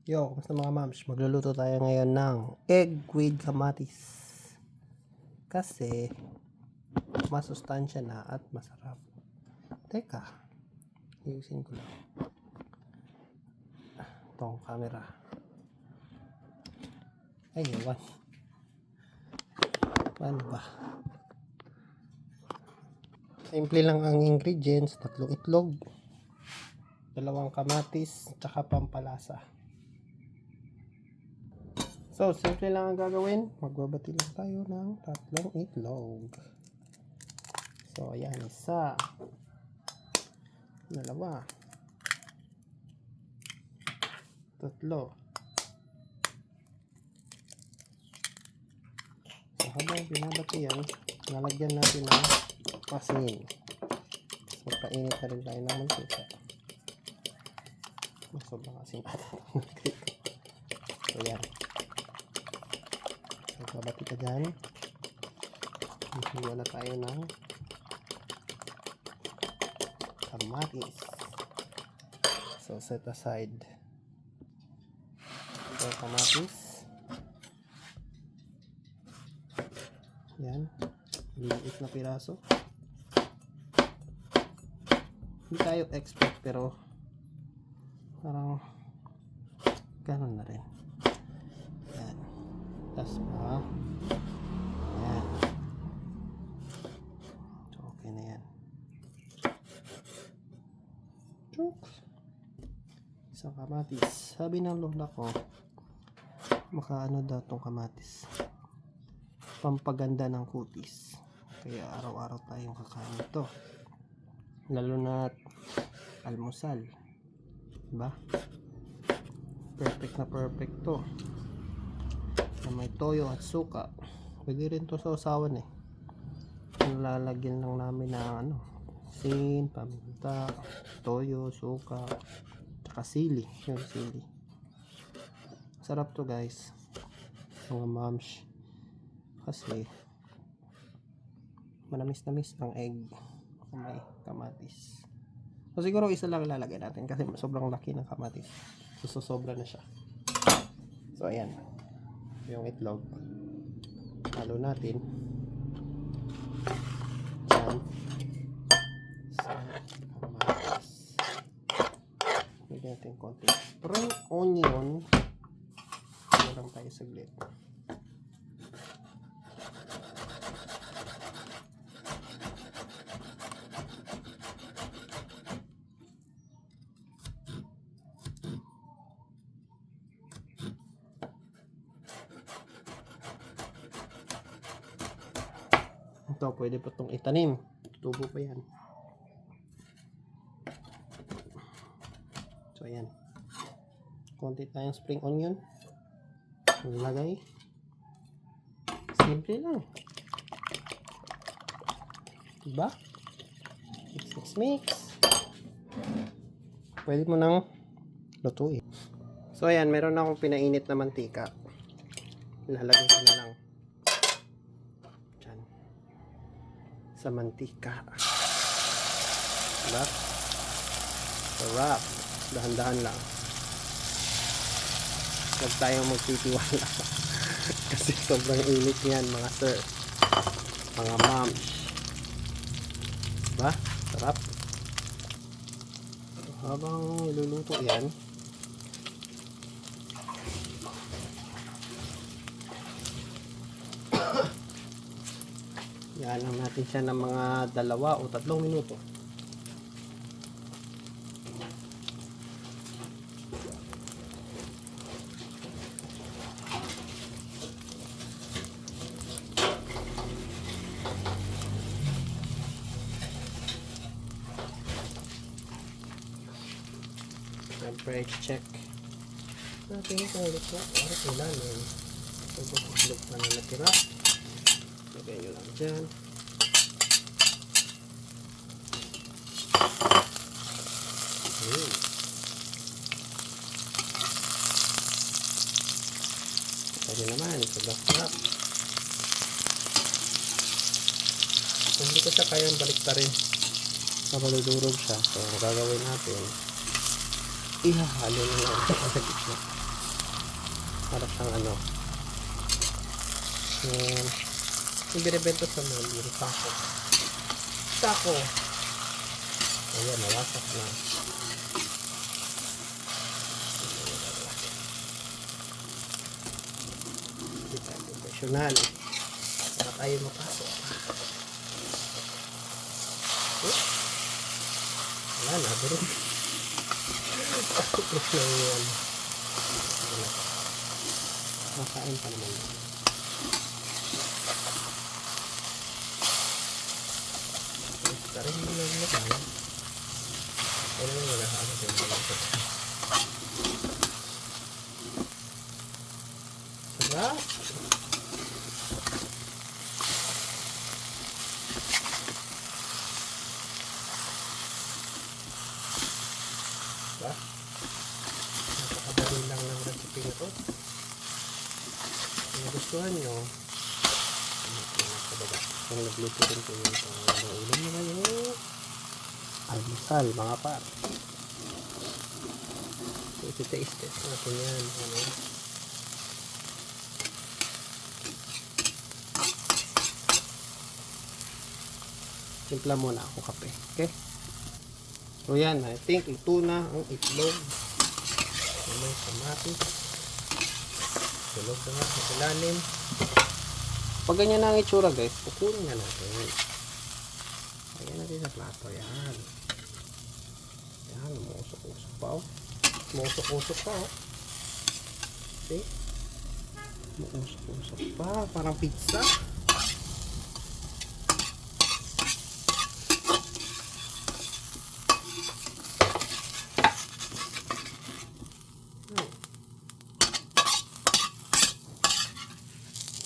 Yo, kumusta mga mams? Magluluto tayo ngayon ng egg with kamatis. Kasi masustansya na at masarap. Teka, ayusin ko lang itong camera. Ay, ewan. Paano ba? Simple lang ang ingredients. 3 itlog, 2 kamatis, tsaka pampalasa. So, simple lang ang gagawin. Magbabati lang tayo ng 3 itlog. So, ayan. 1, 2, 3. So, habang binabati yan, nalagyan natin ng asin. So, magpainit na rin tayo ng mantika. Sobrang asin ata. So, yan. So, babati ka dyan. Hiwa na tayo ng kamatis. So, set aside. So, kamatis. Yan. Liit na piraso. Hindi tayo expert pero parang ganun na rin. Yan. Tapos pa. Yan. So, okay na yan. Chooks. Isang kamatis. Sabi ng lola ko, makaano daw tong kamatis. Pampaganda ng kutis. Kaya araw-araw tayong kakain ito. Lalo na almusal. Diba? Perfect na perfect to. Na may toyo at suka. Pwede rin to sa usawan eh. Lalagyan lang namin na asin, paminta, toyo, suka, tsaka sili. Yung sili. Sarap to guys. Mga moms. Kasi manamis-namis ang egg na may kamatis. So siguro isa lang ilalagay natin kasi sobrang laki ng kamatis. So sobra na siya. So ayan. Yung itlog. Halo natin. Yan. So, kamatis. Lagyan natin konti spring onion. Halo lang tayo saglit. Ito, pwede pa itong itanim. Tubo pa yan. So, ayan. Konti tayong spring onion. Nilagay. Simple lang. Diba? Mix. Pwede mo nang lutuin. So, ayan. Meron akong pinainit na mantika. Lalagay ko na lang. Sa mantika. Diba? Sarap. Dahan-dahan lang. Huwag tayong magtitiwala. Kasi sobrang init yan mga sir. Mga moms. Diba? Sarap. Habang iluluto yan, yan lang natin siya ng mga 2 o 3 minuto. Siyempre, check natin kung luto. Para ilalim. Kung itlog pa na natira. Lagay nyo lang dyan. Pwede naman. Sarap. Kung hindi ko siya kayang baliktarin, maludurog siya. So, ang gagawin natin, ihahalo na lang sa gitna. Para siyang ano. Yung binibenta sa mall, yung taco. Taco! Ayan, nawasak na. Hindi tayo professional. Baka tayo mapasok. Wala na, bro. Tapos na yun. Makain pa naman yun. Tarin mo lang na tayo. Kaya naman wala ka ako din. Sarap! Diba? Napakadali lang ng recipe na to. Kung nagustuhan nyo, kung nagluto rin po yun, ulam na ngayon. Almusal, mga par. So, iti-taste natin yan. Ano? Simpla muna ako kape. Okay? So, yan. I think ito na ang itlog. May kamatis. Tulog na nga sa ilalim. Pag ganyan na ang itsura guys, pukunin na natin. Lagyan natin sa plato. Yan. Yan. Umusok-usok pa oh. Umusok-usok pa oh. See? Umusok-usok pa. Parang pizza.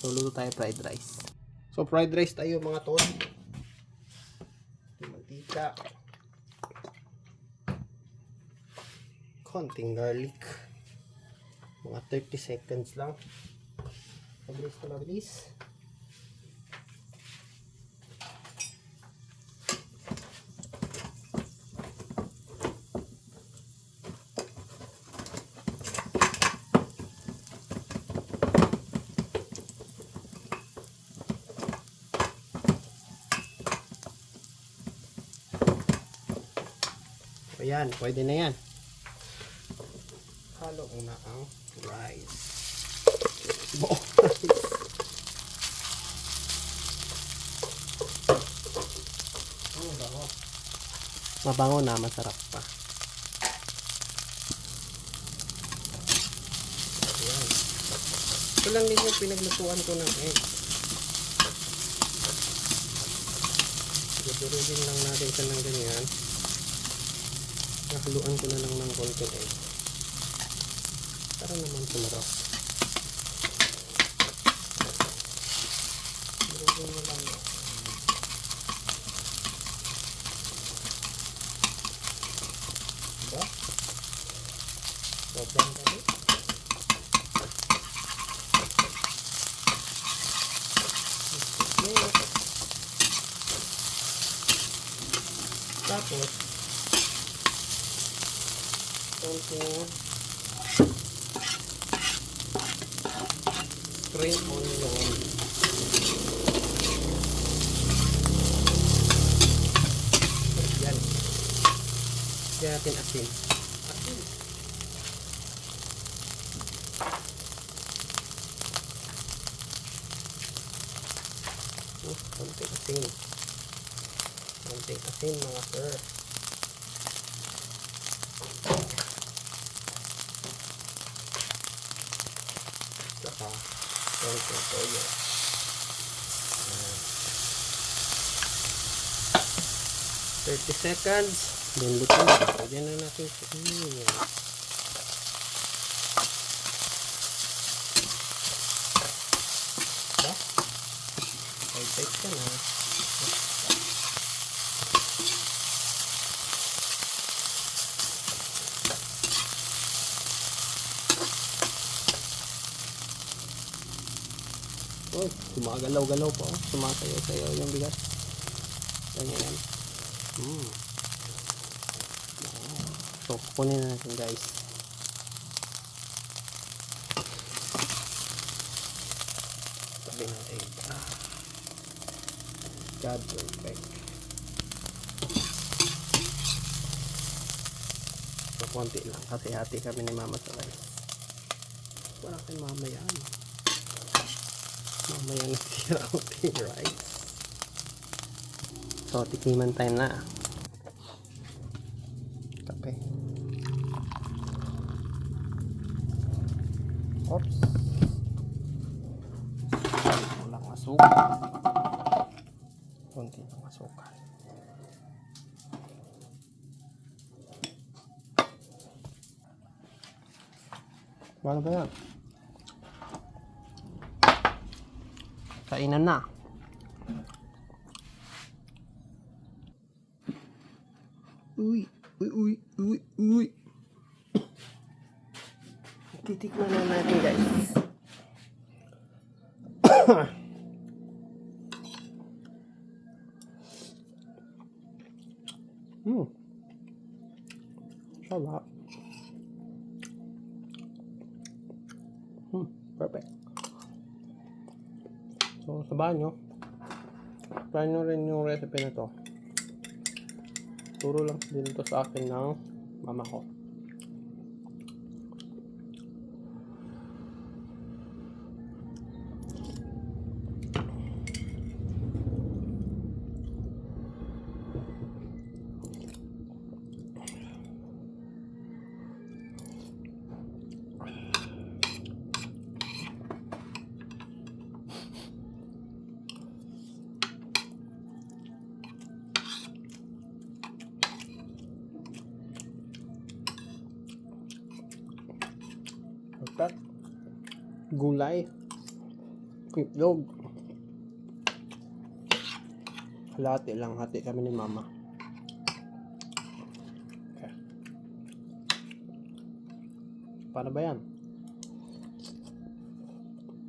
So, luto tayo fried rice. So, fried rice tayo mga tol. Mantika. Konting garlic. Mga 30 seconds lang. Mabilis na mabilis. Ayan, pwede na yan. Halo muna ang rice. Buong rice. Mabango. Mabango na, masarap pa. Ayan. Ito lang din yung pinaglutuan ko ng egg. Duduruhin lang natin siya ng ganyan. Haluan ko na lang ng konting egg para naman sumarap. Durugin mo lang yun. Diba? Sobrang dali. Tapos konting spring onion. Yan. Yan natin asin. Asin. Konting asin. Konting asin mga sir. Saka konting toyo. 30 seconds. Then luto na. Pwede na natin sa inyo. Diba? Right ka na. Oh, gumagalaw-galaw po. Sumasayaw-sayaw yung bigas. Ganyan. So, kukunin na natin guys. tabi ng egg. God perfect. So, konti lang kasi hati kami ni mama sa rice. Wala kay mama yan. Mamaya nasira ang rice. So, tikiman tayo na. Kape. Oops. Walang asukal. Kunti lang asukal. Paano ba yan? Kainan na. Uy, uy, uy, uy, uy. Titikman na natin, guys. Sarap. Perfect. So, sa banyo, try nyo rin yung recipe na to. Turo lang din to sa akin ng mama ko. Perfect. Gulay. Itlog. Halati lang. Hati kami ni mama. Okay. Para ba yan?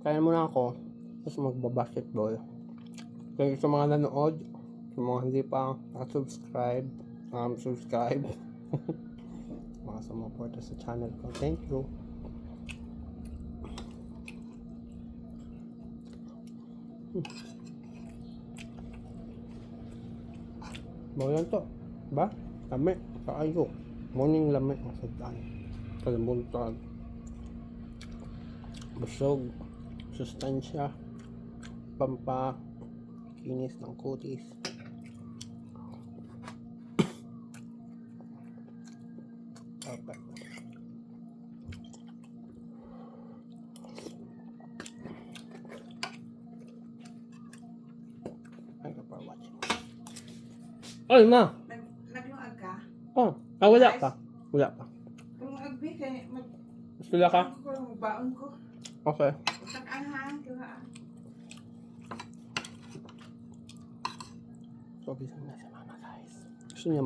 Kaya muna ako. Tapos magbabasketball. Thank you sa mga nanood. Sa mga hindi pa nakasubscribe. Subscribe. Mga sumuporta sa channel ko. Thank you. Bawalan to. Ba? Lami. Kaayo. Morning lami. Masadaan. Kalimutan. Busog. Sustansya. Kinis ng kutis. Perfect. Thank you for watching. Ay, ma! Nagluag ka? Oh, wala pa. Wala pa. Kung agbi kay Sula ka? baon ko. Okay. Sakahan, diba? So, bisa na si mama, guys. Gusto niya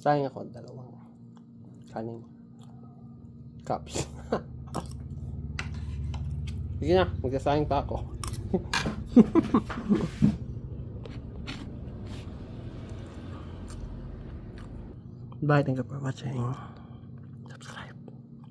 sayang ako, 2 kaning cups. Sige na, magsasayang pa ako. Bye, thank you for watching.